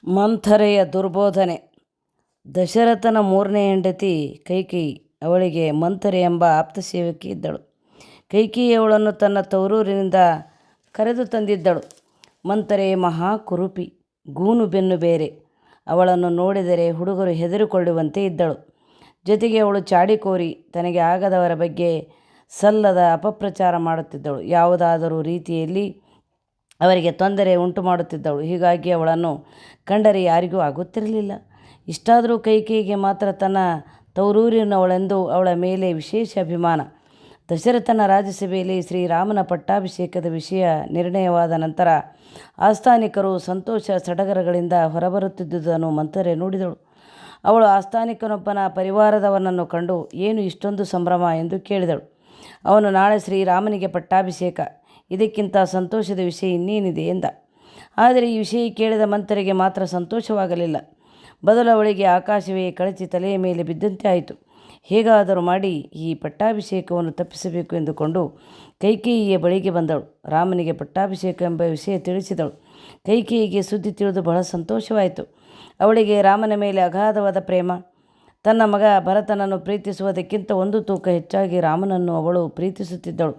ಮಂಥರೆಯ ದುರ್ಬೋಧನೆ. ದಶರಥನ ಮೂರನೇ ಹೆಂಡತಿ ಕೈಕೇಯಿ. ಅವಳಿಗೆ ಮಂಥರೆ ಎಂಬ ಆಪ್ತಸೇವಕಿ ಇದ್ದಳು. ಕೈಕೇಯಿ ಅವಳನ್ನು ತನ್ನ ತವರೂರಿನಿಂದ ಕರೆದು ತಂದಿದ್ದಳು. ಮಂಥರೆ ಮಹಾಕುರೂಪಿ, ಗೂನು ಬೆನ್ನು ಬೇರೆ. ಅವಳನ್ನು ನೋಡಿದರೆ ಹುಡುಗರು ಹೆದರಿಕೊಳ್ಳುವಂತೆ ಇದ್ದಳು. ಜೊತೆಗೆ ಅವಳು ಚಾಡಿಕೋರಿ, ತನಗೆ ಆಗದವರ ಬಗ್ಗೆ ಸಲ್ಲದ ಅಪಪ್ರಚಾರ ಮಾಡುತ್ತಿದ್ದಳು. ಯಾವುದಾದರೂ ರೀತಿಯಲ್ಲಿ ಅವರಿಗೆ ತೊಂದರೆ ಉಂಟು ಮಾಡುತ್ತಿದ್ದಳು. ಹೀಗಾಗಿ ಅವಳನ್ನು ಕಂಡರೆ ಯಾರಿಗೂ ಆಗುತ್ತಿರಲಿಲ್ಲ. ಇಷ್ಟಾದರೂ ಕೈಕೇಯಿಗೆ ಮಾತ್ರ ತನ್ನ ತವರೂರಿನವಳೆಂದು ಅವಳ ಮೇಲೆ ವಿಶೇಷ ಅಭಿಮಾನ. ದಶರಥನ ರಾಜ್ಯಸಭೆಯಲ್ಲಿ ಶ್ರೀರಾಮನ ಪಟ್ಟಾಭಿಷೇಕದ ವಿಷಯ ನಿರ್ಣಯವಾದ ನಂತರ ಆಸ್ಥಾನಿಕರು ಸಂತೋಷ ಸಡಗರಗಳಿಂದ ಹೊರಬರುತ್ತಿದ್ದುದನ್ನು ಮಂಥರೆ ನೋಡಿದಳು. ಅವಳು ಆಸ್ಥಾನಿಕನೊಬ್ಬನ ಪರಿವಾರದವನನ್ನು ಕಂಡು, ಏನು ಇಷ್ಟೊಂದು ಸಂಭ್ರಮ ಎಂದು ಕೇಳಿದಳು. ಅವನು, ನಾಳೆ ಶ್ರೀರಾಮನಿಗೆ ಪಟ್ಟಾಭಿಷೇಕ, ಇದಕ್ಕಿಂತ ಸಂತೋಷದ ವಿಷಯ ಇನ್ನೇನಿದೆ ಎಂದ. ಆದರೆ ಈ ವಿಷಯ ಕೇಳಿದ ಮಂಥರೆಗೆ ಮಾತ್ರ ಸಂತೋಷವಾಗಲಿಲ್ಲ. ಬದಲು ಅವಳಿಗೆ ಆಕಾಶವೇ ಕಳಚಿ ತಲೆಯ ಮೇಲೆ ಬಿದ್ದಂತೆ ಆಯಿತು. ಹೇಗಾದರೂ ಮಾಡಿ ಈ ಪಟ್ಟಾಭಿಷೇಕವನ್ನು ತಪ್ಪಿಸಬೇಕು ಎಂದುಕೊಂಡು ಕೈಕೇಯಿಯ ಬಳಿಗೆ ಬಂದಳು. ರಾಮನಿಗೆ ಪಟ್ಟಾಭಿಷೇಕ ಎಂಬ ವಿಷಯ ತಿಳಿಸಿದಳು. ಕೈಕೇಯಿಗೆ ಸುದ್ದಿ ತಿಳಿದು ಬಹಳ ಸಂತೋಷವಾಯಿತು. ಅವಳಿಗೆ ರಾಮನ ಮೇಲೆ ಅಗಾಧವಾದ ಪ್ರೇಮ. ತನ್ನ ಮಗ ಭರತನನ್ನು ಪ್ರೀತಿಸುವುದಕ್ಕಿಂತ ಒಂದು ತೂಕ ಹೆಚ್ಚಾಗಿ ರಾಮನನ್ನು ಅವಳು ಪ್ರೀತಿಸುತ್ತಿದ್ದಳು.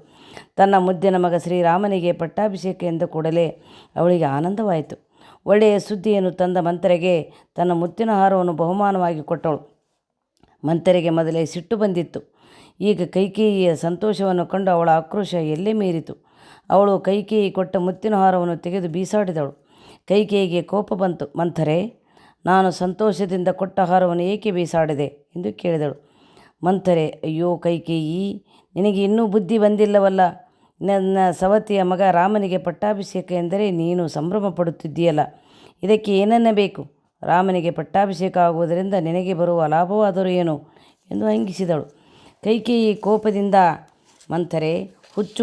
ತನ್ನ ಮುದ್ದಿನ ಮಗ ಶ್ರೀರಾಮನಿಗೆ ಪಟ್ಟಾಭಿಷೇಕ ಎಂದ ಕೂಡಲೇ ಅವಳಿಗೆ ಆನಂದವಾಯಿತು. ಒಳ್ಳೆಯ ಸುದ್ದಿಯನ್ನು ತಂದ ಮಂಥರೆಗೆ ತನ್ನ ಮುತ್ತಿನ ಹಾರವನ್ನು ಬಹುಮಾನವಾಗಿ ಕೊಟ್ಟಳು. ಮಂಥರೆಗೆ ಮೊದಲೇ ಸಿಟ್ಟು ಬಂದಿತ್ತು. ಈಗ ಕೈಕೇಯಿಯ ಸಂತೋಷವನ್ನು ಕಂಡು ಅವಳ ಆಕ್ರೋಶ ಎಲ್ಲೇ ಮೀರಿತು. ಅವಳು ಕೈಕೇಯಿ ಕೊಟ್ಟ ಮುತ್ತಿನ ಹಾರವನ್ನು ತೆಗೆದು ಬೀಸಾಡಿದಳು. ಕೈಕೇಯಿಗೆ ಕೋಪ ಬಂತು. ಮಂಥರೆ, ನಾನು ಸಂತೋಷದಿಂದ ಕೊಟ್ಟ ಹಾರವನ್ನು ಏಕೆ ಬೀಸಾಡಿದೆ ಎಂದು ಕೇಳಿದಳು. ಮಂಥರೆ, ಅಯ್ಯೋ ಕೈಕೇಯಿ, ನಿನಗೆ ಇನ್ನೂ ಬುದ್ಧಿ ಬಂದಿಲ್ಲವಲ್ಲ. ನನ್ನ ಸವತಿಯ ಮಗ ರಾಮನಿಗೆ ಪಟ್ಟಾಭಿಷೇಕ ಎಂದರೆ ನೀನು ಸಂಭ್ರಮ ಪಡುತ್ತಿದ್ದೀಯಲ್ಲ, ಇದಕ್ಕೆ ಏನನ್ನಬೇಕು? ರಾಮನಿಗೆ ಪಟ್ಟಾಭಿಷೇಕ ಆಗುವುದರಿಂದ ನಿನಗೆ ಬರುವ ಲಾಭವಾದರೂ ಏನು ಎಂದು ಹಂಗಿಸಿದಳು. ಕೈಕೇಯಿ ಕೋಪದಿಂದ, ಮಂಥರೆ,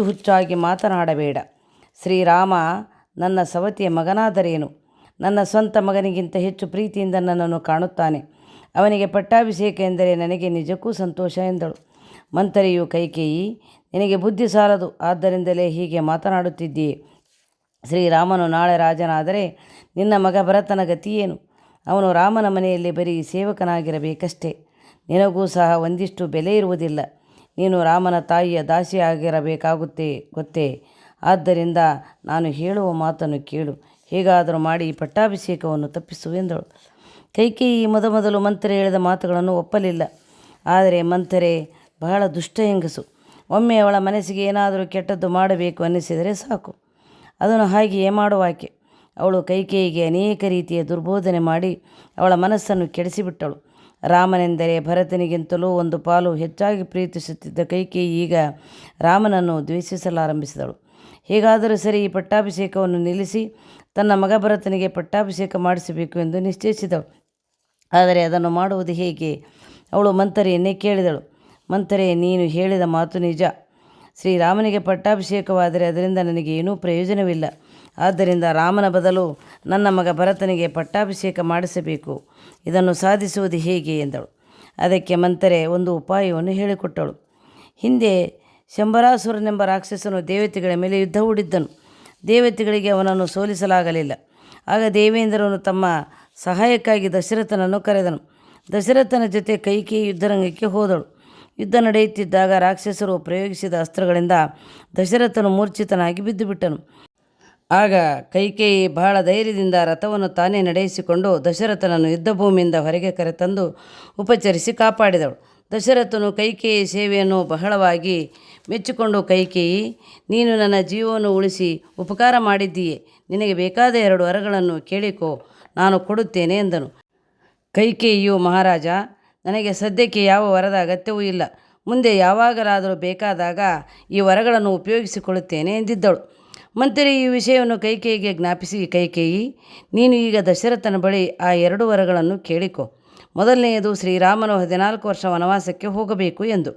ಹುಚ್ಚಾಗಿ ಮಾತನಾಡಬೇಡ. ಶ್ರೀರಾಮ ನನ್ನ ಸವತಿಯ ಮಗನಾದರೇನು? ನನ್ನ ಸ್ವಂತ ಮಗನಿಗಿಂತ ಹೆಚ್ಚು ಪ್ರೀತಿಯಿಂದ ನನ್ನನ್ನು ಕಾಣುತ್ತಾನೆ. ಅವನಿಗೆ ಪಟ್ಟಾಭಿಷೇಕ ಎಂದರೆ ನನಗೆ ನಿಜಕ್ಕೂ ಸಂತೋಷ ಎಂದಳು. ಮಂಥರೆಯು, ಕೈಕೇಯಿ, ನಿನಗೆ ಬುದ್ಧಿ ಸಾಲದು, ಆದ್ದರಿಂದಲೇ ಹೀಗೆ ಮಾತನಾಡುತ್ತಿದ್ದೀಯೆ. ಶ್ರೀರಾಮನು ನಾಳೆ ರಾಜನಾದರೆ ನಿನ್ನ ಮಗ ಭರತನ ಗತಿಯೇನು? ಅವನು ರಾಮನ ಮನೆಯಲ್ಲಿ ಬರೀ ಸೇವಕನಾಗಿರಬೇಕಷ್ಟೇ. ನಿನಗೂ ಸಹ ಒಂದಿಷ್ಟು ಬೆಲೆ ಇರುವುದಿಲ್ಲ. ನೀನು ರಾಮನ ತಾಯಿಯ ದಾಸಿಯಾಗಿರಬೇಕಾಗುತ್ತೆ ಗೊತ್ತೇ. ಆದ್ದರಿಂದ ನಾನು ಹೇಳುವ ಮಾತನ್ನು ಕೇಳು. ಹೇಗಾದರೂ ಮಾಡಿ ಈ ಪಟ್ಟಾಭಿಷೇಕವನ್ನು ತಪ್ಪಿಸು ಎಂದಳು. ಕೈಕೇಯಿ ಮೊದಲು ಮಂಥರೆ ಹೇಳಿದ ಮಾತುಗಳನ್ನು ಒಪ್ಪಲಿಲ್ಲ. ಆದರೆ ಮಂಥರೆ ಬಹಳ ದುಷ್ಟ ಹೆಂಗಸು. ಒಮ್ಮೆ ಅವಳ ಮನಸ್ಸಿಗೆ ಏನಾದರೂ ಕೆಟ್ಟದ್ದು ಮಾಡಬೇಕು ಅನ್ನಿಸಿದರೆ ಸಾಕು, ಅದನ್ನು ಹಾಗೆಯೇ ಮಾಡುವಾಕೆ. ಅವಳು ಕೈಕೇಯಿಗೆ ಅನೇಕ ರೀತಿಯ ದುರ್ಬೋಧನೆ ಮಾಡಿ ಅವಳ ಮನಸ್ಸನ್ನು ಕೆಡಿಸಿಬಿಟ್ಟಳು. ರಾಮನೆಂದರೆ ಭರತನಿಗಿಂತಲೂ ಒಂದು ಪಾಲು ಹೆಚ್ಚಾಗಿ ಪ್ರೀತಿಸುತ್ತಿದ್ದ ಕೈಕೇಯಿ ಈಗ ರಾಮನನ್ನು ದ್ವೇಷಿಸಲಾರಂಭಿಸಿದಳು. ಹೇಗಾದರೂ ಸರಿ ಈ ಪಟ್ಟಾಭಿಷೇಕವನ್ನು ನಿಲ್ಲಿಸಿ ತನ್ನ ಮಗ ಭರತನಿಗೆ ಪಟ್ಟಾಭಿಷೇಕ ಮಾಡಿಸಬೇಕು ಎಂದು ನಿಶ್ಚಯಿಸಿದಳು. ಆದರೆ ಅದನ್ನು ಮಾಡುವುದು ಹೇಗೆ? ಅವಳು ಮಂಥರೆಯನ್ನೇ ಕೇಳಿದಳು. ಮಂಥರೆ, ನೀನು ಹೇಳಿದ ಮಾತು ನಿಜ. ಶ್ರೀರಾಮನಿಗೆ ಪಟ್ಟಾಭಿಷೇಕವಾದರೆ ಅದರಿಂದ ನನಗೆ ಏನೂ ಪ್ರಯೋಜನವಿಲ್ಲ. ಆದ್ದರಿಂದ ರಾಮನ ಬದಲು ನನ್ನ ಮಗ ಭರತನಿಗೆ ಪಟ್ಟಾಭಿಷೇಕ ಮಾಡಿಸಬೇಕು. ಇದನ್ನು ಸಾಧಿಸುವುದು ಹೇಗೆ ಎಂದಳು. ಅದಕ್ಕೆ ಮಂಥರೆ ಒಂದು ಉಪಾಯವನ್ನು ಹೇಳಿಕೊಟ್ಟಳು. ಹಿಂದೆ ಶಂಬರಾಸುರನೆಂಬ ರಾಕ್ಷಸನು ದೇವತೆಗಳ ಮೇಲೆ ಯುದ್ಧ ಹೂಡಿದ್ದನು. ದೇವತೆಗಳಿಗೆ ಅವನನ್ನು ಸೋಲಿಸಲಾಗಲಿಲ್ಲ. ಆಗ ದೇವೇಂದ್ರನು ತಮ್ಮ ಸಹಾಯಕ್ಕಾಗಿ ದಶರಥನನ್ನು ಕರೆದನು. ದಶರಥನ ಜೊತೆ ಕೈಕೇಯಿ ಯುದ್ಧರಂಗಕ್ಕೆ ಹೋದಳು. ಯುದ್ಧ ನಡೆಯುತ್ತಿದ್ದಾಗ ರಾಕ್ಷಸರು ಪ್ರಯೋಗಿಸಿದ ಅಸ್ತ್ರಗಳಿಂದ ದಶರಥನು ಮೂರ್ಛಿತನಾಗಿ ಬಿದ್ದುಬಿಟ್ಟನು. ಆಗ ಕೈಕೇಯಿ ಬಹಳ ಧೈರ್ಯದಿಂದ ರಥವನ್ನು ತಾನೇ ನಡೆಸಿಕೊಂಡು ದಶರಥನನ್ನು ಯುದ್ಧಭೂಮಿಯಿಂದ ಹೊರಗೆ ಕರೆತಂದು ಉಪಚರಿಸಿ ಕಾಪಾಡಿದಳು. ದಶರಥನು ಕೈಕೇಯಿ ಸೇವೆಯನ್ನು ಬಹಳವಾಗಿ ಮೆಚ್ಚಿಕೊಂಡು, ಕೈಕೇಯಿ, ನೀನು ನನ್ನ ಜೀವವನ್ನು ಉಳಿಸಿ ಉಪಕಾರ ಮಾಡಿದ್ದೀಯೆ. ನಿನಗೆ ಬೇಕಾದ 2 ವರಗಳನ್ನು ಕೇಳಿಕೋ, ನಾನು ಕೊಡುತ್ತೇನೆ ಎಂದನು. ಕೈಕೇಯಿಯು, ಮಹಾರಾಜ, ನನಗೆ ಸದ್ಯಕ್ಕೆ ಯಾವ ವರದ ಅಗತ್ಯವೂ ಇಲ್ಲ. ಮುಂದೆ ಯಾವಾಗಲಾದರೂ ಬೇಕಾದಾಗ ಈ ವರಗಳನ್ನು ಉಪಯೋಗಿಸಿಕೊಳ್ಳುತ್ತೇನೆ ಎಂದಿದ್ದಳು. ಮಂಥರೆ ಈ ವಿಷಯವನ್ನು ಕೈಕೇಯಿಗೆ ಜ್ಞಾಪಿಸಿ, ಕೈಕೇಯಿ, ನೀನು ಈಗ ದಶರಥನ ಬಳಿ ಆ 2 ವರಗಳನ್ನು ಕೇಳಿಕೊ. ಮೊದಲನೆಯದು, ಶ್ರೀರಾಮನು 14 ವರ್ಷ ವನವಾಸಕ್ಕೆ ಹೋಗಬೇಕು ಎಂದು.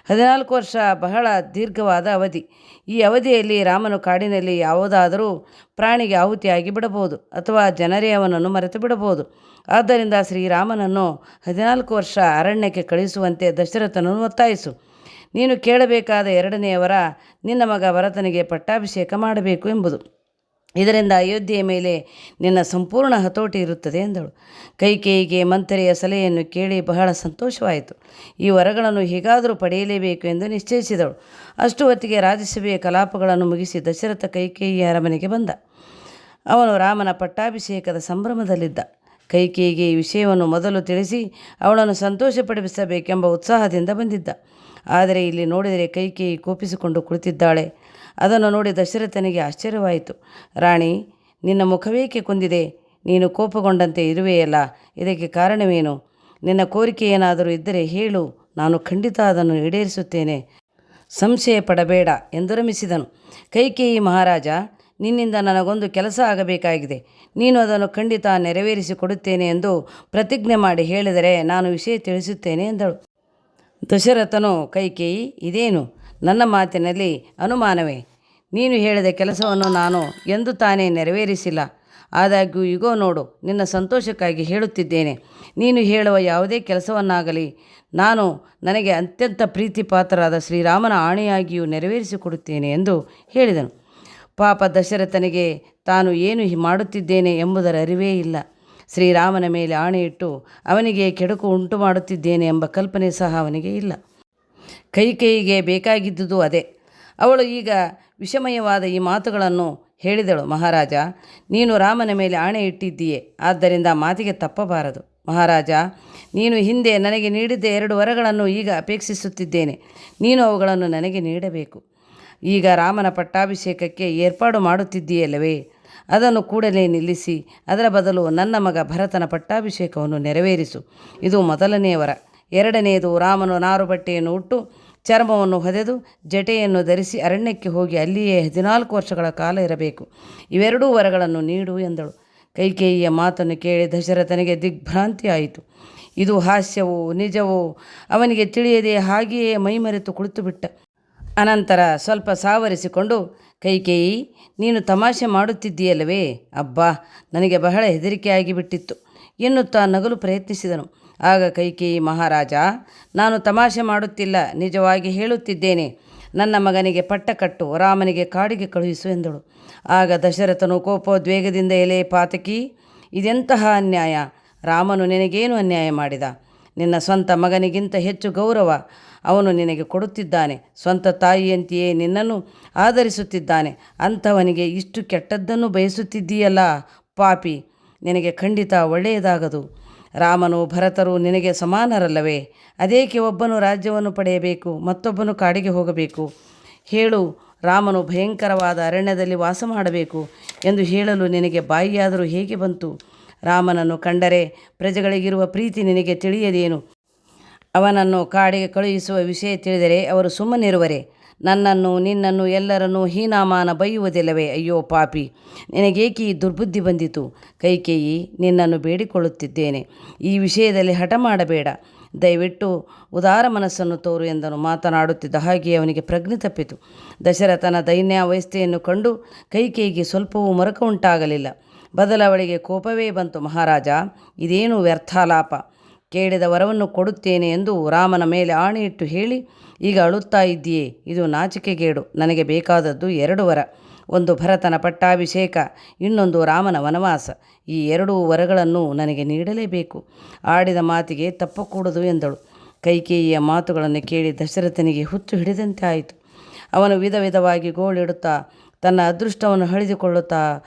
14 ವರ್ಷ ಬಹಳ ದೀರ್ಘವಾದ ಅವಧಿ. ಈ ಅವಧಿಯಲ್ಲಿ ರಾಮನು ಕಾಡಿನಲ್ಲಿ ಯಾವುದಾದರೂ ಪ್ರಾಣಿಗೆ ಆಹುತಿಯಾಗಿ ಬಿಡಬಹುದು ಅಥವಾ ಜನರೇ ಅವನನ್ನು ಮರೆತು ಬಿಡಬಹುದು. ಆದ್ದರಿಂದ ಶ್ರೀರಾಮನನ್ನು 14 ವರ್ಷ ಅರಣ್ಯಕ್ಕೆ ಕಳುಹಿಸುವಂತೆ ದಶರಥನನ್ನು ಒತ್ತಾಯಿಸು. ನೀನು ಕೇಳಬೇಕಾದ 2ನೆಯ ವರ, ನಿನ್ನ ಮಗ ಭರತನಿಗೆ ಪಟ್ಟಾಭಿಷೇಕ ಮಾಡಬೇಕು ಎಂಬುದು. ಇದರಿಂದ ಅಯೋಧ್ಯೆಯ ಮೇಲೆ ನಿನ್ನ ಸಂಪೂರ್ಣ ಹತೋಟಿ ಇರುತ್ತದೆ ಎಂದಳು. ಕೈಕೇಯಿಗೆ ಮಂಥರೆಯ ಸಲಹೆಯನ್ನು ಕೇಳಿ ಬಹಳ ಸಂತೋಷವಾಯಿತು. ಈ ವರಗಳನ್ನು ಹೇಗಾದರೂ ಪಡೆಯಲೇಬೇಕು ಎಂದು ನಿಶ್ಚಯಿಸಿದಳು. ಅಷ್ಟು ಹೊತ್ತಿಗೆ ರಾಜ್ಯಸಭೆಯ ಕಲಾಪಗಳನ್ನು ಮುಗಿಸಿ ದಶರಥ ಕೈಕೇಯಿಯ ಅರಮನೆಗೆ ಬಂದ. ಅವನು ರಾಮನ ಪಟ್ಟಾಭಿಷೇಕದ ಸಂಭ್ರಮದಲ್ಲಿದ್ದ. ಕೈಕೇಯಿಗೆ ಈ ವಿಷಯವನ್ನು ಮೊದಲು ತಿಳಿಸಿ ಅವಳನ್ನು ಸಂತೋಷಪಡಿಸಬೇಕೆಂಬ ಉತ್ಸಾಹದಿಂದ ಬಂದಿದ್ದ. ಆದರೆ ಇಲ್ಲಿ ನೋಡಿದರೆ ಕೈಕೇಯಿ ಕೋಪಿಸಿಕೊಂಡು ಕುಳಿತಿದ್ದಾಳೆ. ಅದನ್ನು ನೋಡಿ ದಶರಥನಿಗೆ ಆಶ್ಚರ್ಯವಾಯಿತು. ರಾಣಿ, ನಿನ್ನ ಮುಖವೇಕೆ ಕುಂದಿದೆ? ನೀನು ಕೋಪಗೊಂಡಂತೆ ಇರುವೆಯಲ್ಲ, ಇದಕ್ಕೆ ಕಾರಣವೇನು? ನಿನ್ನ ಕೋರಿಕೆ ಏನಾದರೂ ಇದ್ದರೆ ಹೇಳು, ನಾನು ಖಂಡಿತ ಅದನ್ನು ಈಡೇರಿಸುತ್ತೇನೆ, ಸಂಶಯ ಪಡಬೇಡ ಎಂದು ರಮಿಸಿದನು. ಕೈಕೇಯಿ, ಮಹಾರಾಜ, ನಿನ್ನಿಂದ ನನಗೊಂದು ಕೆಲಸ ಆಗಬೇಕಾಗಿದೆ. ನೀನು ಅದನ್ನು ಖಂಡಿತ ನೆರವೇರಿಸಿಕೊಡುತ್ತೇನೆ ಎಂದು ಪ್ರತಿಜ್ಞೆ ಮಾಡಿ ಹೇಳಿದರೆ ನಾನು ವಿಷಯ ತಿಳಿಸುತ್ತೇನೆ ಎಂದಳು. ದಶರಥನು, ಕೈಕೇಯಿ, ಇದೇನು ನನ್ನ ಮಾತಿನಲ್ಲಿ ಅನುಮಾನವೇ? ನೀನು ಹೇಳಿದ ಕೆಲಸವನ್ನು ನಾನು ಎಂದು ತಾನೇ ನೆರವೇರಿಸಿಲ್ಲ. ಆದಾಗ್ಯೂ ಇಗೋ ನೋಡು, ನಿನ್ನ ಸಂತೋಷಕ್ಕಾಗಿ ಹೇಳುತ್ತಿದ್ದೇನೆ. ನೀನು ಹೇಳುವ ಯಾವುದೇ ಕೆಲಸವನ್ನಾಗಲಿ ನಾನು ನನಗೆ ಅತ್ಯಂತ ಪ್ರೀತಿ ಪಾತ್ರರಾದ ಶ್ರೀರಾಮನ ಆಣೆಯಾಗಿಯೂ ನೆರವೇರಿಸಿಕೊಡುತ್ತೇನೆ ಎಂದು ಹೇಳಿದನು. ಪಾಪ ದಶರಥನಿಗೆ ತಾನು ಏನು ಮಾಡುತ್ತಿದ್ದೇನೆ ಎಂಬುದರ ಅರಿವೇ ಇಲ್ಲ. ಶ್ರೀರಾಮನ ಮೇಲೆ ಆಣೆಯಿಟ್ಟು ಅವನಿಗೆ ಕೆಡುಕು ಉಂಟು ಮಾಡುತ್ತಿದ್ದೇನೆ ಎಂಬ ಕಲ್ಪನೆ ಸಹ ಅವನಿಗೆ ಇಲ್ಲ. ಕೈಕೇಯಿಗೆ ಬೇಕಾಗಿದ್ದುದು ಅದೇ. ಅವಳು ಈಗ ವಿಷಮಯವಾದ ಈ ಮಾತುಗಳನ್ನು ಹೇಳಿದಳು. ಮಹಾರಾಜ, ನೀನು ರಾಮನ ಮೇಲೆ ಆಣೆ ಇಟ್ಟಿದ್ದೀಯೆ, ಆದ್ದರಿಂದ ಮಾತಿಗೆ ತಪ್ಪಬಾರದು. ಮಹಾರಾಜ, ನೀನು ಹಿಂದೆ ನನಗೆ ನೀಡಿದ್ದ 2 ವರಗಳನ್ನು ಈಗ ಅಪೇಕ್ಷಿಸುತ್ತಿದ್ದೇನೆ. ನೀನು ಅವುಗಳನ್ನು ನನಗೆ ನೀಡಬೇಕು. ಈಗ ರಾಮನ ಪಟ್ಟಾಭಿಷೇಕಕ್ಕೆ ಏರ್ಪಾಡು ಮಾಡುತ್ತಿದ್ದೀಯಲ್ಲವೇ, ಅದನ್ನು ಕೂಡಲೇ ನಿಲ್ಲಿಸಿ ಅದರ ಬದಲು ನನ್ನ ಮಗ ಭರತನ ಪಟ್ಟಾಭಿಷೇಕವನ್ನು ನೆರವೇರಿಸು. ಇದು ಮೊದಲನೆಯ ವರ. ಎರಡನೆಯದು, ರಾಮನು ನಾರು ಬಟ್ಟೆಯನ್ನು ಉಟ್ಟು ಚರ್ಮವನ್ನು ಹೊದೆದು ಜಟೆಯನ್ನು ಧರಿಸಿ ಅರಣ್ಯಕ್ಕೆ ಹೋಗಿ ಅಲ್ಲಿಯೇ 14 ವರ್ಷಗಳ ಕಾಲ ಇರಬೇಕು. ಇವೆರಡೂ ವರಗಳನ್ನು ನೀಡು ಎಂದಳು. ಕೈಕೇಯಿಯ ಮಾತನ್ನು ಕೇಳಿ ದಶರಥನಿಗೆ ದಿಗ್ಭ್ರಾಂತಿ ಆಯಿತು. ಇದು ಹಾಸ್ಯವೋ ನಿಜವೋ ಅವನಿಗೆ ತಿಳಿಯದೆ ಹಾಗೆಯೇ ಮೈಮರೆತು ಕುಳಿತುಬಿಟ್ಟ. ಅನಂತರ ಸ್ವಲ್ಪ ಸಾವರಿಸಿಕೊಂಡು, ಕೈಕೇಯಿ, ನೀನು ತಮಾಷೆ ಮಾಡುತ್ತಿದ್ದೀಯಲ್ಲವೇ? ಅಬ್ಬಾ, ನನಗೆ ಬಹಳ ಹೆದರಿಕೆ ಆಗಿಬಿಟ್ಟಿತ್ತು ಎನ್ನುತ್ತಾ ನಗಲು ಪ್ರಯತ್ನಿಸಿದನು. ಆಗ ಕೈಕೇಯಿ, ಮಹಾರಾಜ, ನಾನು ತಮಾಷೆ ಮಾಡುತ್ತಿಲ್ಲ, ನಿಜವಾಗಿ ಹೇಳುತ್ತಿದ್ದೇನೆ. ನನ್ನ ಮಗನಿಗೆ ಪಟ್ಟ ಕಟ್ಟು, ರಾಮನಿಗೆ ಕಾಡಿಗೆ ಕಳುಹಿಸು ಎಂದಳು. ಆಗ ದಶರಥನು ಕೋಪೋದ್ವೇಗದಿಂದ, ಎಲೆ ಪಾತಕಿ, ಇದೆಂತಹ ಅನ್ಯಾಯ! ರಾಮನು ನಿನಗೇನು ಅನ್ಯಾಯ ಮಾಡಿದ? ನಿನ್ನ ಸ್ವಂತ ಮಗನಿಗಿಂತ ಹೆಚ್ಚು ಗೌರವ ಅವನು ನಿನಗೆ ಕೊಡುತ್ತಿದ್ದಾನೆ. ಸ್ವಂತ ತಾಯಿಯಂತೆಯೇ ನಿನ್ನನ್ನು ಆಧರಿಸುತ್ತಿದ್ದಾನೆ. ಅಂಥವನಿಗೆ ಇಷ್ಟು ಕೆಟ್ಟದ್ದನ್ನು ಬಯಸುತ್ತಿದ್ದೀಯಲ್ಲ ಪಾಪಿ! ನಿನಗೆ ಖಂಡಿತ ಒಳ್ಳೆಯದಾಗದು. ರಾಮನು ಭರತರು ನಿನಗೆ ಸಮಾನರಲ್ಲವೇ? ಅದೇಕೆ ಒಬ್ಬನು ರಾಜ್ಯವನ್ನು ಪಡೆಯಬೇಕು, ಮತ್ತೊಬ್ಬನು ಕಾಡಿಗೆ ಹೋಗಬೇಕು? ಹೇಳು, ರಾಮನು ಭಯಂಕರವಾದ ಅರಣ್ಯದಲ್ಲಿ ವಾಸ ಮಾಡಬೇಕು ಎಂದು ಹೇಳಲು ನಿನಗೆ ಬಾಯಿಯಾದರೂ ಹೇಗೆ ಬಂತು? ರಾಮನನ್ನು ಕಂಡರೆ ಪ್ರಜೆಗಳಿಗಿರುವ ಪ್ರೀತಿ ನಿನಗೆ ತಿಳಿಯದೇನು? ಅವನನ್ನು ಕಾಡಿಗೆ ಕಳುಹಿಸುವ ವಿಷಯ ತಿಳಿದರೆ ಅವರು ಸುಮ್ಮನಿರುವರೆ? ನನ್ನನ್ನು ನಿನ್ನನ್ನು ಎಲ್ಲರನ್ನೂ ಹೀನಾಮಾನ ಬೈಯುವುದಿಲ್ಲವೇ? ಅಯ್ಯೋ ಪಾಪಿ, ನಿನಗೇಕೆ ಈ ದುರ್ಬುದ್ಧಿ ಬಂದಿತು? ಕೈಕೇಯಿ, ನಿನ್ನನ್ನು ಬೇಡಿಕೊಳ್ಳುತ್ತಿದ್ದೇನೆ, ಈ ವಿಷಯದಲ್ಲಿ ಹಠ ಮಾಡಬೇಡ. ದಯವಿಟ್ಟು ಉದಾರ ಮನಸ್ಸನ್ನು ತೋರು ಎಂದನು. ಮಾತನಾಡುತ್ತಿದ್ದ ಹಾಗೆಯೇ ಅವನಿಗೆ ಪ್ರಜ್ಞೆ ತಪ್ಪಿತು. ದಶರಥನ ದೈನ್ಯಾವಸ್ಥೆಯನ್ನು ಕಂಡು ಕೈಕೇಯಿಗೆ ಸ್ವಲ್ಪವೂ ಮರಕ ಉಂಟಾಗಲಿಲ್ಲ. ಬದಲವಳಿಗೆ ಕೋಪವೇ ಬಂತು. ಮಹಾರಾಜ, ಇದೇನು ವ್ಯರ್ಥಾಲಾಪ? ಕೇಳಿದ ವರವನ್ನು ಕೊಡುತ್ತೇನೆ ಎಂದು ರಾಮನ ಮೇಲೆ ಆಣೆಯಿಟ್ಟು ಹೇಳಿ ಈಗ ಅಳುತ್ತಾ ಇದ್ದೀಯೇ? ಇದು ನಾಚಿಕೆಗೇಡು. ನನಗೆ ಬೇಕಾದದ್ದು 2 ವರ. ಒಂದು ಭರತನ ಪಟ್ಟಾಭಿಷೇಕ, ಇನ್ನೊಂದು ರಾಮನ ವನವಾಸ. ಈ 2 ವರಗಳನ್ನು ನನಗೆ ನೀಡಲೇಬೇಕು. ಆಡಿದ ಮಾತಿಗೆ ತಪ್ಪಕೂಡದು ಎಂದಳು. ಕೈಕೇಯಿಯ ಮಾತುಗಳನ್ನು ಕೇಳಿ ದಶರಥನಿಗೆ ಹುಚ್ಚು ಹಿಡಿದಂತೆ ಆಯಿತು. ಅವನು ವಿಧ ವಿಧವಾಗಿ ಗೋಳಿಡುತ್ತಾ ತನ್ನ ಅದೃಷ್ಟವನ್ನು ಹಳಿದುಕೊಳ್ಳುತ್ತಾ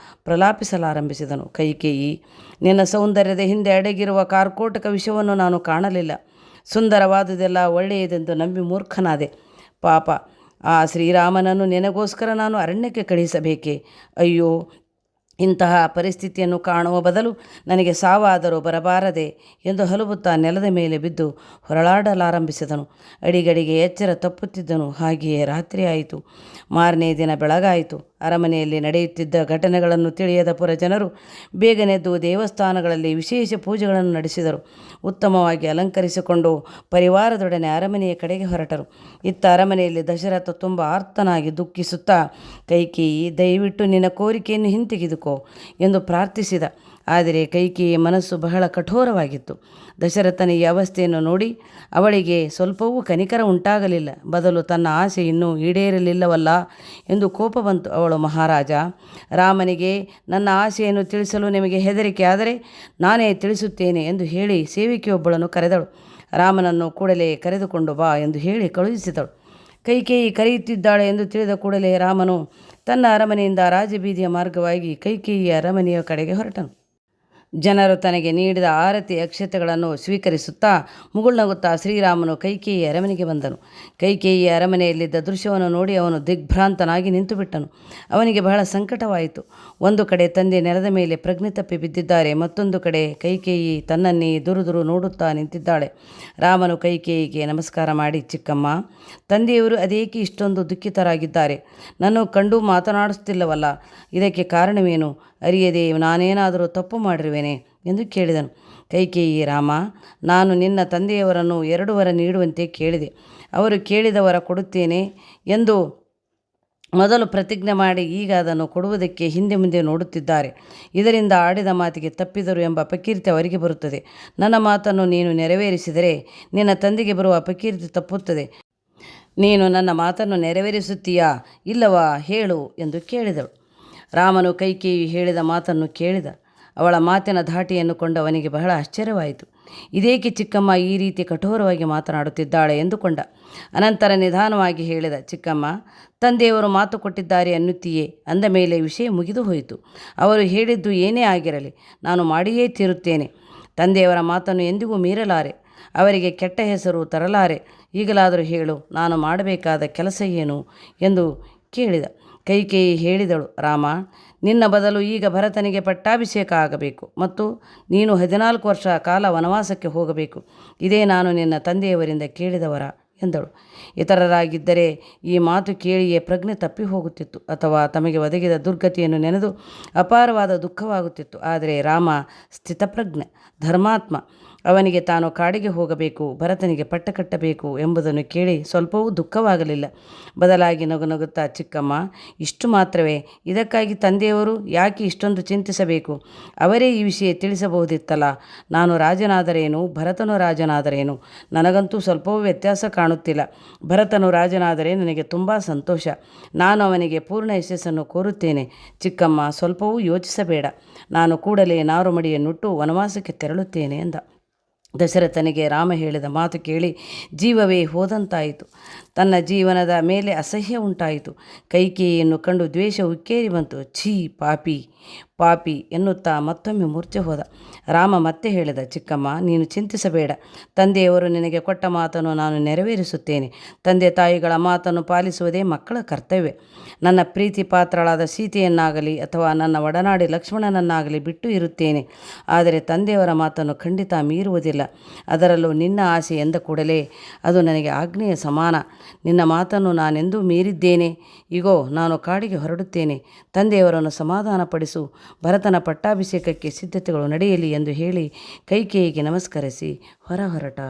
ಪ್ರಲಾಪಿಸಲಾರಂಭಿಸಿದನು. ಕೈಕೇಯಿ, ನಿನ್ನ ಸೌಂದರ್ಯದ ಹಿಂದೆ ಅಡಗಿರುವ ಕಾರ್ಕೋಟಕ ವಿಷವನ್ನು ನಾನು ಕಾಣಲಿಲ್ಲ. ಸುಂದರವಾದುದೆಲ್ಲ ಒಳ್ಳೆಯದೆಂದು ನಂಬಿ ಮೂರ್ಖನಾದೆ. ಪಾಪ, ಆ ಶ್ರೀರಾಮನನ್ನು ನಿನಗೋಸ್ಕರ ನಾನು ಅರಣ್ಯಕ್ಕೆ ಕಳುಹಿಸಬೇಕೆ? ಅಯ್ಯೋ, ಇಂತಹ ಪರಿಸ್ಥಿತಿಯನ್ನು ಕಾಣುವ ಬದಲು ನನಗೆ ಸಾವಾದರೂ ಬರಬಾರದೆ ಎಂದು ಹಲುಬುತ್ತಾ ನೆಲದ ಮೇಲೆ ಬಿದ್ದು ಹೊರಳಾಡಲಾರಂಭಿಸಿದನು. ಅಡಿಗಡಿಗೆ ಎಚ್ಚರ ತಪ್ಪುತ್ತಿದ್ದನು. ಹಾಗೆಯೇ ರಾತ್ರಿ ಆಯಿತು. ಮಾರನೇ ದಿನ ಬೆಳಗಾಯಿತು. ಅರಮನೆಯಲ್ಲಿ ನಡೆಯುತ್ತಿದ್ದ ಘಟನೆಗಳನ್ನು ತಿಳಿಯದ ಪುರಜನರು ಬೇಗನೆದ್ದು ದೇವಸ್ಥಾನಗಳಲ್ಲಿ ವಿಶೇಷ ಪೂಜೆಗಳನ್ನು ನಡೆಸಿದರು. ಉತ್ತಮವಾಗಿ ಅಲಂಕರಿಸಿಕೊಂಡು ಪರಿವಾರದೊಡನೆ ಅರಮನೆಯ ಕಡೆಗೆ ಹೊರಟರು. ಇತ್ತ ಅರಮನೆಯಲ್ಲಿ ದಶರಥ ತುಂಬ ಆರ್ತನಾಗಿ ದುಃಖಿಸುತ್ತಾ, ಕೈಕೇಯಿ, ದಯವಿಟ್ಟು ನಿನ್ನ ಕೋರಿಕೆಯನ್ನು ಹಿಂತೆಗೆದುಕೋ ಎಂದು ಪ್ರಾರ್ಥಿಸಿದ. ಆದರೆ ಕೈಕೇಯಿಯ ಮನಸ್ಸು ಬಹಳ ಕಠೋರವಾಗಿತ್ತು. ದಶರಥನ ಈ ಅವಸ್ಥೆಯನ್ನು ನೋಡಿ ಅವಳಿಗೆ ಸ್ವಲ್ಪವೂ ಕನಿಕರ ಉಂಟಾಗಲಿಲ್ಲ. ಬದಲು ತನ್ನ ಆಸೆ ಇನ್ನೂ ಈಡೇರಲಿಲ್ಲವಲ್ಲ ಎಂದು ಕೋಪ ಬಂತು. ಅವಳು, ಮಹಾರಾಜ, ರಾಮನಿಗೆ ನನ್ನ ಆಸೆಯನ್ನು ತಿಳಿಸಲು ನಿಮಗೆ ಹೆದರಿಕೆ ಆದರೆ ನಾನೇ ತಿಳಿಸುತ್ತೇನೆ ಎಂದು ಹೇಳಿ ಸೇವಿಕೆಯೊಬ್ಬಳನ್ನು ಕರೆದಳು. ರಾಮನನ್ನು ಕೂಡಲೇ ಕರೆದುಕೊಂಡು ಬಾ ಎಂದು ಹೇಳಿ ಕಳುಹಿಸಿದಳು. ಕೈಕೇಯಿ ಕರೆಯುತ್ತಿದ್ದಾಳೆ ಎಂದು ತಿಳಿದ ಕೂಡಲೇ ರಾಮನು ತನ್ನ ಅರಮನೆಯಿಂದ ರಾಜಬೀದಿಯ ಮಾರ್ಗವಾಗಿ ಕೈಕೇಯಿಯ ಅರಮನೆಯ ಕಡೆಗೆ ಹೊರಟನು. ಜನರು ತನಗೆ ನೀಡಿದ ಆರತಿ ಅಕ್ಷತೆಗಳನ್ನು ಸ್ವೀಕರಿಸುತ್ತಾ ಮುಗುಳ್ನಗುತ್ತಾ ಶ್ರೀರಾಮನು ಕೈಕೇಯಿಯ ಅರಮನೆಗೆ ಬಂದನು. ಕೈಕೇಯಿಯ ಅರಮನೆಯಲ್ಲಿದ್ದ ದೃಶ್ಯವನ್ನು ನೋಡಿ ಅವನು ದಿಗ್ಭ್ರಾಂತನಾಗಿ ನಿಂತುಬಿಟ್ಟನು. ಅವನಿಗೆ ಬಹಳ ಸಂಕಟವಾಯಿತು. ಒಂದು ಕಡೆ ತಂದೆ ನೆಲದ ಮೇಲೆ ಪ್ರಜ್ಞೆ ತಪ್ಪಿ ಬಿದ್ದಿದ್ದಾರೆ, ಮತ್ತೊಂದು ಕಡೆ ಕೈಕೇಯಿ ತನ್ನನ್ನೇ ದುರುದುರು ನೋಡುತ್ತಾ ನಿಂತಿದ್ದಾಳೆ. ರಾಮನು ಕೈಕೇಯಿಗೆ ನಮಸ್ಕಾರ ಮಾಡಿ, ಚಿಕ್ಕಮ್ಮ, ತಂದೆಯವರು ಅದೇಕೆ ಇಷ್ಟೊಂದು ದುಃಖಿತರಾಗಿದ್ದಾರೆ? ನನ್ನ ಕಂಡು ಮಾತನಾಡಿಸುತ್ತಿಲ್ಲವಲ್ಲ, ಇದಕ್ಕೆ ಕಾರಣವೇನು? ಅರಿಯದೆ ನಾನೇನಾದರೂ ತಪ್ಪು ಮಾಡಿರುವೆನೆ ಎಂದು ಕೇಳಿದನು. ಕೈಕೇಯಿ, ರಾಮ, ನಾನು ನಿನ್ನ ತಂದೆಯವರನ್ನು 2 ವರ ನೀಡುವಂತೆ ಕೇಳಿದೆ. ಅವರು ಕೇಳಿದ ವರ ಕೊಡುತ್ತೇನೆ ಎಂದು ಮೊದಲು ಪ್ರತಿಜ್ಞೆ ಮಾಡಿ ಈಗ ಅದನ್ನು ಕೊಡುವುದಕ್ಕೆ ಹಿಂದೆ ಮುಂದೆ ನೋಡುತ್ತಿದ್ದಾರೆ. ಇದರಿಂದ ಆಡಿದ ಮಾತಿಗೆ ತಪ್ಪಿದರು ಎಂಬ ಅಪಕೀರ್ತಿ ಅವರಿಗೆ ಬರುತ್ತದೆ. ನನ್ನ ಮಾತನ್ನು ನೀನು ನೆರವೇರಿಸಿದರೆ ನಿನ್ನ ತಂದೆಗೆ ಬರುವ ಅಪಕೀರ್ತಿ ತಪ್ಪುತ್ತದೆ. ನೀನು ನನ್ನ ಮಾತನ್ನು ನೆರವೇರಿಸುತ್ತೀಯಾ ಇಲ್ಲವಾ ಹೇಳು ಎಂದು ಕೇಳಿದಳು. ರಾಮನು ಕೈಕೇಯಿ ಹೇಳಿದ ಮಾತನ್ನು ಕೇಳಿದ. ಅವಳ ಮಾತಿನ ಧಾಟಿಯನ್ನು ಕೊಂಡು ಅವನಿಗೆ ಬಹಳ ಆಶ್ಚರ್ಯವಾಯಿತು. ಇದೇಕೆ ಚಿಕ್ಕಮ್ಮ ಈ ರೀತಿ ಕಠೋರವಾಗಿ ಮಾತನಾಡುತ್ತಿದ್ದಾಳೆ ಎಂದುಕೊಂಡ. ಅನಂತರ ನಿಧಾನವಾಗಿ ಹೇಳಿದ, ಚಿಕ್ಕಮ್ಮ, ತಂದೆಯವರು ಮಾತು ಕೊಟ್ಟಿದ್ದಾರೆ ಅನ್ನುತ್ತೀಯೇ? ಅಂದ ಮೇಲೆ ವಿಷಯ ಮುಗಿದು ಹೋಯಿತು. ಅವರು ಹೇಳಿದ್ದು ಏನೇ ಆಗಿರಲಿ ನಾನು ಮಾಡಿಯೇ ತೀರುತ್ತೇನೆ. ತಂದೆಯವರ ಮಾತನ್ನು ಎಂದಿಗೂ ಮೀರಲಾರೆ, ಅವರಿಗೆ ಕೆಟ್ಟ ಹೆಸರು ತರಲಾರೆ. ಈಗಲಾದರೂ ಹೇಳು, ನಾನು ಮಾಡಬೇಕಾದ ಕೆಲಸ ಏನು ಎಂದು ಕೇಳಿದ. ಕೈಕೇಯಿ ಹೇಳಿದಳು, ರಾಮ, ನಿನ್ನ ಬದಲು ಈಗ ಭರತನಿಗೆ ಪಟ್ಟಾಭಿಷೇಕ ಆಗಬೇಕು ಮತ್ತು ನೀನು 14 ವರ್ಷ ಕಾಲ ವನವಾಸಕ್ಕೆ ಹೋಗಬೇಕು. ಇದೇ ನಾನು ನಿನ್ನ ತಂದೆಯವರಿಂದ ಕೇಳಿದವರ ಎಂದಳು. ಇತರರಾಗಿದ್ದರೆ ಈ ಮಾತು ಕೇಳಿಯೇ ಪ್ರಜ್ಞೆ ತಪ್ಪಿ ಹೋಗುತ್ತಿತ್ತು ಅಥವಾ ತಮಗೆ ಒದಗಿದ ದುರ್ಗತಿಯನ್ನು ನೆನೆದು ಅಪಾರವಾದ ದುಃಖವಾಗುತ್ತಿತ್ತು. ಆದರೆ ರಾಮ ಸ್ಥಿತಪ್ರಜ್ಞ, ಧರ್ಮಾತ್ಮ. ಅವನಿಗೆ ತಾನು ಕಾಡಿಗೆ ಹೋಗಬೇಕು, ಭರತನಿಗೆ ಪಟ್ಟ ಕಟ್ಟಬೇಕು ಎಂಬುದನ್ನು ಕೇಳಿ ಸ್ವಲ್ಪವೂ ದುಃಖವಾಗಲಿಲ್ಲ. ಬದಲಾಗಿ ನಗುನಗುತ್ತಾ, ಚಿಕ್ಕಮ್ಮ, ಇಷ್ಟು ಮಾತ್ರವೇ? ಇದಕ್ಕಾಗಿ ತಂದೆಯವರು ಯಾಕೆ ಇಷ್ಟೊಂದು ಚಿಂತಿಸಬೇಕು? ಅವರೇ ಈ ವಿಷಯ ತಿಳಿಸಬಹುದಿತ್ತಲ್ಲ. ನಾನು ರಾಜನಾದರೇನು, ಭರತನು ರಾಜನಾದರೇನು? ನನಗಂತೂ ಸ್ವಲ್ಪವೂ ವ್ಯತ್ಯಾಸ ಕಾಣುತ್ತಿಲ್ಲ. ಭರತನು ರಾಜನಾದರೆ ನನಗೆ ತುಂಬ ಸಂತೋಷ. ನಾನು ಅವನಿಗೆ ಪೂರ್ಣ ಯಶಸ್ಸನ್ನು ಕೋರುತ್ತೇನೆ. ಚಿಕ್ಕಮ್ಮ, ಸ್ವಲ್ಪವೂ ಯೋಚಿಸಬೇಡ. ನಾನು ಕೂಡಲೇ ನಾರುಮಡಿಯನ್ನುಟ್ಟು ವನವಾಸಕ್ಕೆ ತೆರಳುತ್ತೇನೆ ಎಂದ. ದಶರಥನಿಗೆ ರಾಮ ಹೇಳಿದ ಮಾತು ಕೇಳಿ ಜೀವವೇ ಹೋದಂತಾಯಿತು. ತನ್ನ ಜೀವನದ ಮೇಲೆ ಅಸಹ್ಯ ಉಂಟಾಯಿತು. ಕೈಕೇಯಿಯನ್ನು ಕಂಡು ದ್ವೇಷ ಉಕ್ಕೇರಿ ಬಂತು. ಛೀ, ಪಾಪಿ ಪಾಪಿ ಎನ್ನುತ್ತಾ ಮತ್ತೊಮ್ಮೆ ಮೂರ್ಛೆ ಹೋದ. ರಾಮ ಮತ್ತೆ ಹೇಳಿದ, ಚಿಕ್ಕಮ್ಮ, ನೀನು ಚಿಂತಿಸಬೇಡ. ತಂದೆಯವರು ನಿನಗೆ ಕೊಟ್ಟ ಮಾತನ್ನು ನಾನು ನೆರವೇರಿಸುತ್ತೇನೆ. ತಂದೆ ತಾಯಿಗಳ ಮಾತನ್ನು ಪಾಲಿಸುವುದೇ ಮಕ್ಕಳ ಕರ್ತವ್ಯ. ನನ್ನ ಪ್ರೀತಿ ಪಾತ್ರಳಾದ ಸೀತೆಯನ್ನಾಗಲಿ ಅಥವಾ ನನ್ನ ಒಡನಾಡಿ ಲಕ್ಷ್ಮಣನನ್ನಾಗಲಿ ಬಿಟ್ಟು ಇರುತ್ತೇನೆ. ಆದರೆ ತಂದೆಯವರ ಮಾತನ್ನು ಖಂಡಿತ ಮೀರುವುದಿಲ್ಲ. ಅದರಲ್ಲೂ ನಿನ್ನ ಆಸೆ ಎಂದ ಕೂಡಲೇ ಅದು ನನಗೆ ಆಜ್ಞೆಯ ಸಮಾನ. ನಿನ್ನ ಮಾತನ್ನು ನಾನೆಂದೂ ಮೀರಿದ್ದೇನೆ? ಈಗೋ ನಾನು ಕಾಡಿಗೆ ಹೊರಡುತ್ತೇನೆ. ತಂದೆಯವರನ್ನು ಸಮಾಧಾನಪಡಿಸು. ಭರತನ ಪಟ್ಟಾಭಿಷೇಕಕ್ಕೆ ಸಿದ್ಧತೆಗಳು ನಡೆಯಲಿ ಎಂದು ಹೇಳಿ ಕೈಕೇಯಿಗೆ ನಮಸ್ಕರಿಸಿ ಹೊರಟ.